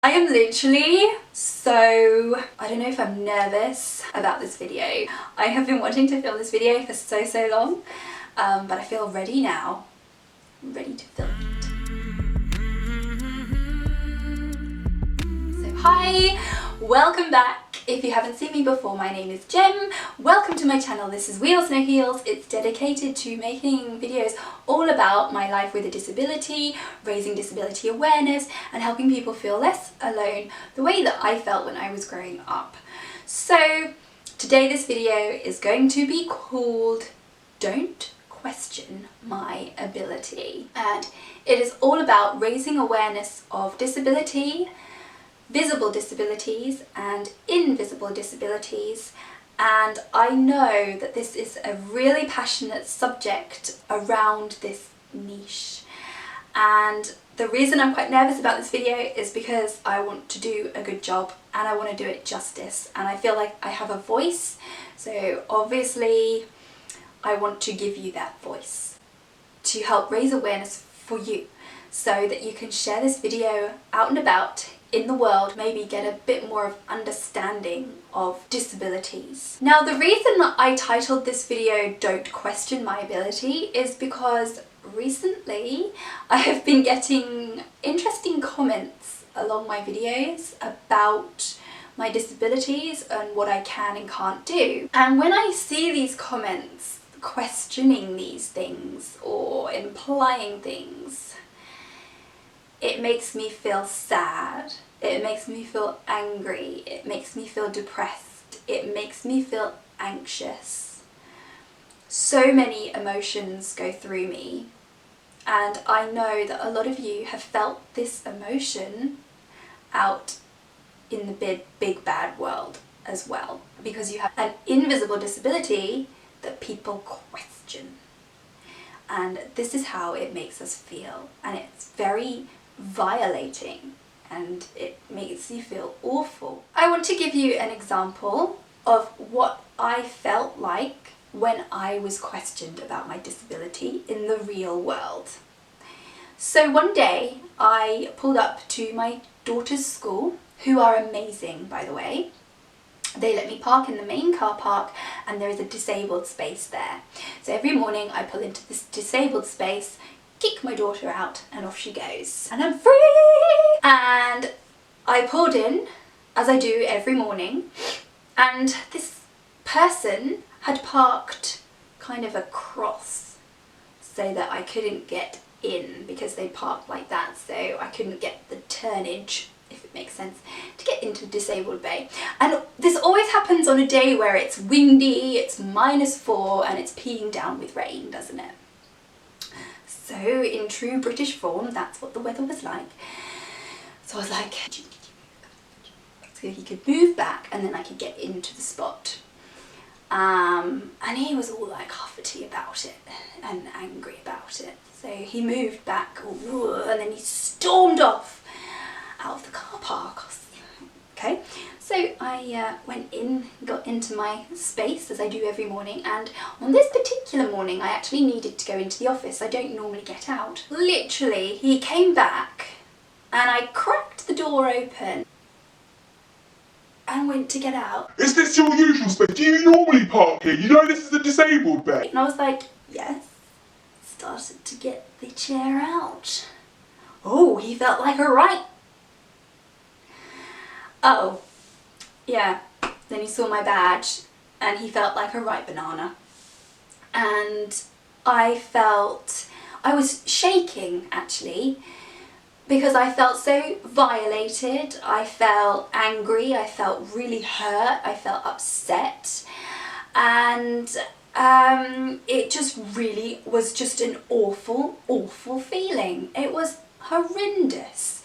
I am literally so, I don't know if I'm nervous about this video. I have been wanting to film this video for so long, but I feel ready now. I'm ready to film it. So hi, welcome back. If you haven't seen me before, my name is Jem. Welcome to my channel. This is Wheelsnoheels. It's dedicated to making videos all about my life with a disability, raising disability awareness, and helping people feel less alone the way that I felt when I was growing up. So today this video is going to be called Don't Question My Ability. And it is all about raising awareness of disability, visible disabilities and invisible disabilities, and I know that this is a really passionate subject around this niche, and the reason I'm quite nervous about this video is because I want to do a good job and I want to do it justice, and I feel like I have a voice, so obviously I want to give you that voice to help raise awareness for you so that you can share this video out and about in the world, maybe get a bit more of understanding of disabilities. Now, the reason that I titled this video Don't Question My Ability is because recently I have been getting interesting comments along my videos about my disabilities and what I can and can't do. And when I see these comments questioning these things or implying things, it makes me feel sad, it makes me feel angry, it makes me feel depressed, it makes me feel anxious. So many emotions go through me, and I know that a lot of you have felt this emotion out in the big bad world as well, because you have an invisible disability that people question. And this is how it makes us feel, and it's very violating and it makes you feel awful. I want to give you an example of what I felt like when I was questioned about my disability in the real world. So one day I pulled up to my daughter's school, who are amazing by the way. They let me park in the main car park and there is a disabled space there. So every morning I pull into this disabled space, kick my daughter out, and off she goes. And I'm free! And I pulled in, as I do every morning, and this person had parked kind of across so that I couldn't get in, because they parked like that, so I couldn't get the turnage, if it makes sense, to get into the disabled bay. And this always happens on a day where it's windy, it's -4, and it's peeing down with rain, doesn't it? So in true British form, that's what the weather was like. So I was like, so he could move back and then I could get into the spot. And he was all like huffety about it and angry about it. So he moved back and then he stormed off out of the car park. Okay, so I went in, got into my space as I do every morning, and on this particular morning I actually needed to go into the office. I don't normally get out. Literally, he came back and I cracked the door open and went to get out. Is this your usual space? Do you normally park here? You know this is a disabled bay. And I was like, yes. Started to get the chair out. Oh, he felt like a right. Oh, yeah, then he saw my badge and he felt like a ripe banana. And I was shaking actually, because I felt so violated, I felt angry, I felt really hurt, I felt upset, and it just really was just an awful feeling. It was horrendous.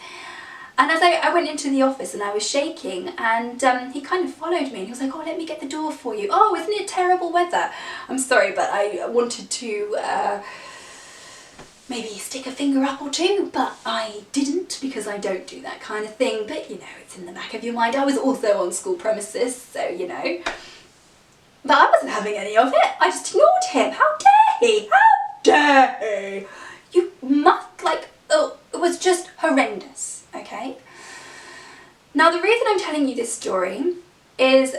And as I went into the office and I was shaking, and he kind of followed me and he was like, oh, let me get the door for you. Oh, isn't it terrible weather? I'm sorry, but I wanted to maybe stick a finger up or two, but I didn't, because I don't do that kind of thing. But you know, it's in the back of your mind. I was also on school premises, so you know. But I wasn't having any of it. I just ignored him. How dare he? How dare he? You must, like, oh, it was just horrendous, okay? Now, the reason I'm telling you this story is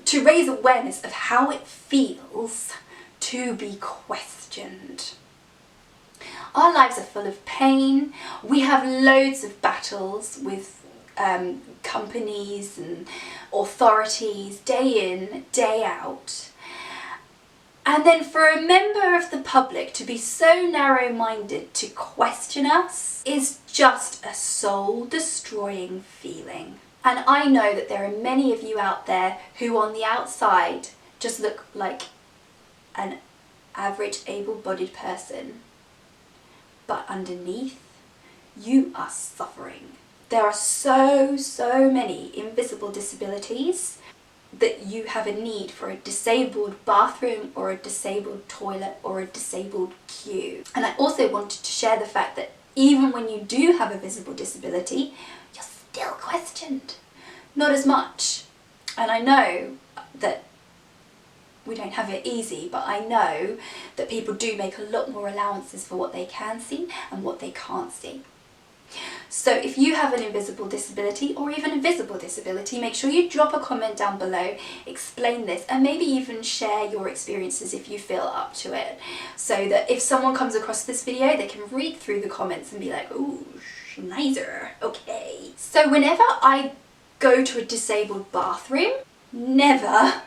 to raise awareness of how it feels to be questioned. Our lives are full of pain. We have loads of battles with companies and authorities day in, day out. And then for a member of the public to be so narrow-minded to question us is just a soul-destroying feeling. And I know that there are many of you out there who on the outside just look like an average able-bodied person, but underneath you are suffering. There are so many invisible disabilities that you have a need for a disabled bathroom or a disabled toilet or a disabled queue. And I also wanted to share the fact that even when you do have a visible disability, you're still questioned. Not as much. And I know that we don't have it easy, but I know that people do make a lot more allowances for what they can see and what they can't see. So if you have an invisible disability or even a visible disability, make sure you drop a comment down below, explain this, and maybe even share your experiences if you feel up to it, so that if someone comes across this video, they can read through the comments and be like, ooh, Schneiser, okay. So whenever I go to a disabled bathroom, never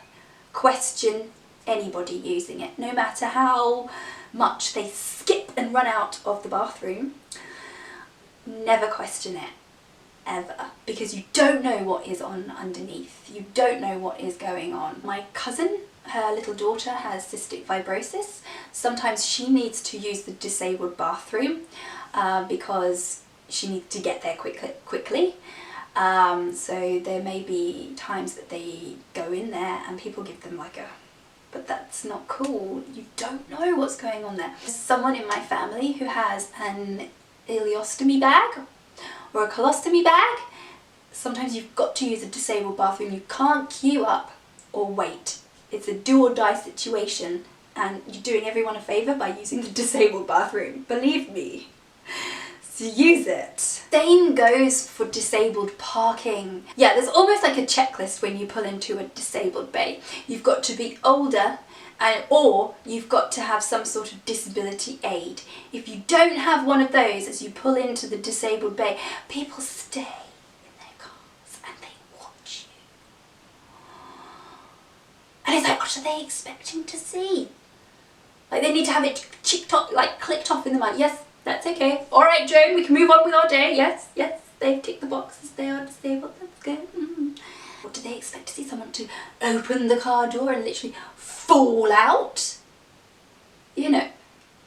question anybody using it, no matter how much they skip and run out of the bathroom. Never question it, ever, because you don't know what is on underneath. You don't know what is going on. My cousin, her little daughter has cystic fibrosis. Sometimes she needs to use the disabled bathroom because she needs to get there quickly. So there may be times that they go in there and people give them like a, but that's not cool. You don't know what's going on there. There's someone in my family who has an ileostomy bag or a colostomy bag. Sometimes you've got to use a disabled bathroom. You can't queue up or wait. It's a do or die situation, and you're doing everyone a favour by using the disabled bathroom. Believe me. So use it. Same goes for disabled parking. Yeah, there's almost like a checklist when you pull into a disabled bay. You've got to be older, or you've got to have some sort of disability aid. If you don't have one of those as you pull into the disabled bay, people stay in their cars and they watch you. And it's like, what are they expecting to see? Like, they need to have it clicked off in the mind. Yes, that's okay. All right, Joan, we can move on with our day. Yes, they've ticked the boxes. They are disabled. That's good. What do they expect to see? Someone to open the car door and literally fall out? You know,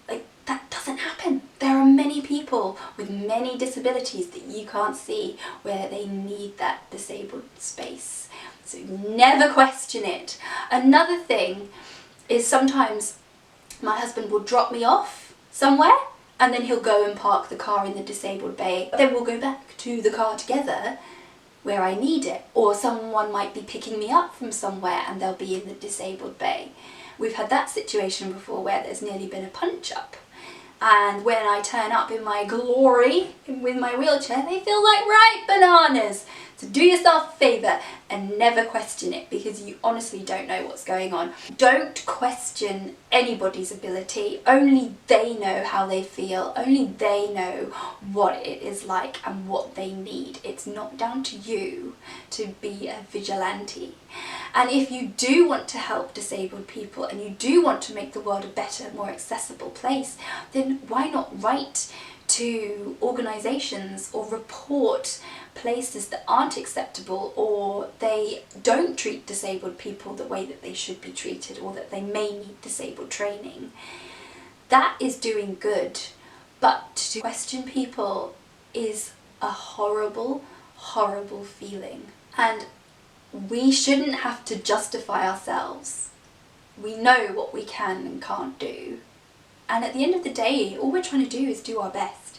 like, that doesn't happen. There are many people with many disabilities that you can't see where they need that disabled space. So never question it. Another thing is sometimes my husband will drop me off somewhere and then he'll go and park the car in the disabled bay. Then we'll go back to the car together where I need it, or someone might be picking me up from somewhere and they'll be in the disabled bay. We've had that situation before where there's nearly been a punch up, and when I turn up in my glory with my wheelchair, they feel like ripe bananas. So do yourself a favour and never question it, because you honestly don't know what's going on. Don't question anybody's ability. Only they know how they feel. Only they know what it is like and what they need. It's not down to you to be a vigilante. And if you do want to help disabled people and you do want to make the world a better, more accessible place, then why not write to organisations or report places that aren't acceptable, or they don't treat disabled people the way that they should be treated, or that they may need disabled training. That is doing good, but to question people is a horrible, horrible feeling. And we shouldn't have to justify ourselves. We know what we can and can't do. And at the end of the day, all we're trying to do is do our best.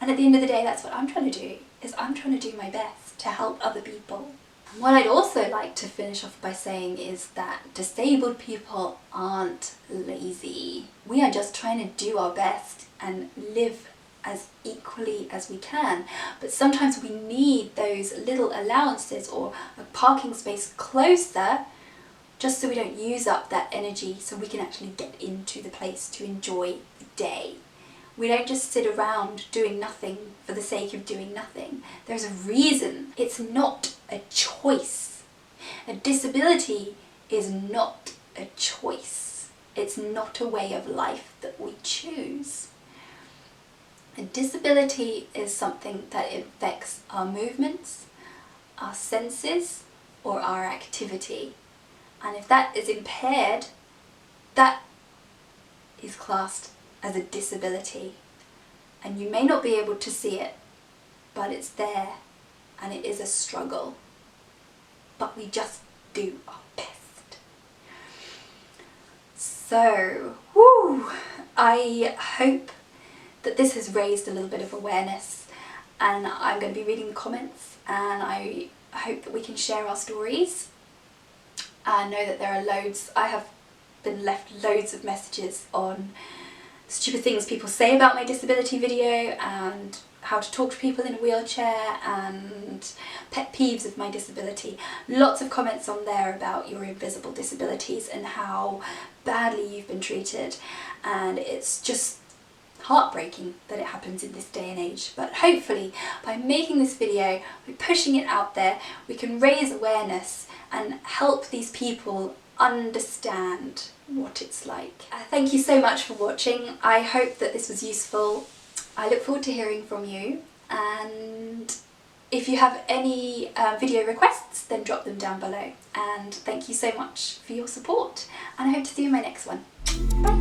And at the end of the day, that's what I'm trying to do, is I'm trying to do my best to help other people. And what I'd also like to finish off by saying is that disabled people aren't lazy. We are just trying to do our best and live as equally as we can, but sometimes we need those little allowances or a parking space closer just so we don't use up that energy, so we can actually get into the place to enjoy the day. We don't just sit around doing nothing for the sake of doing nothing. There's a reason. It's not a choice. A disability is not a choice. It's not a way of life that we choose. A disability is something that affects our movements, our senses, or our activity. And if that is impaired, that is classed as a disability. And you may not be able to see it, but it's there, and it is a struggle. But we just do our best. So, I hope that this has raised a little bit of awareness, and I'm going to be reading the comments, and I hope that we can share our stories. I know that there are loads, I have been left loads of messages on stupid things people say about my disability video, and how to talk to people in a wheelchair, and pet peeves of my disability. Lots of comments on there about your invisible disabilities and how badly you've been treated, and it's just heartbreaking that it happens in this day and age. But hopefully by making this video, by pushing it out there, we can raise awareness and help these people understand what it's like. Thank you so much for watching. I hope that this was useful. I look forward to hearing from you, and if you have any video requests, then drop them down below. And thank you so much for your support, and I hope to see you in my next one. Bye!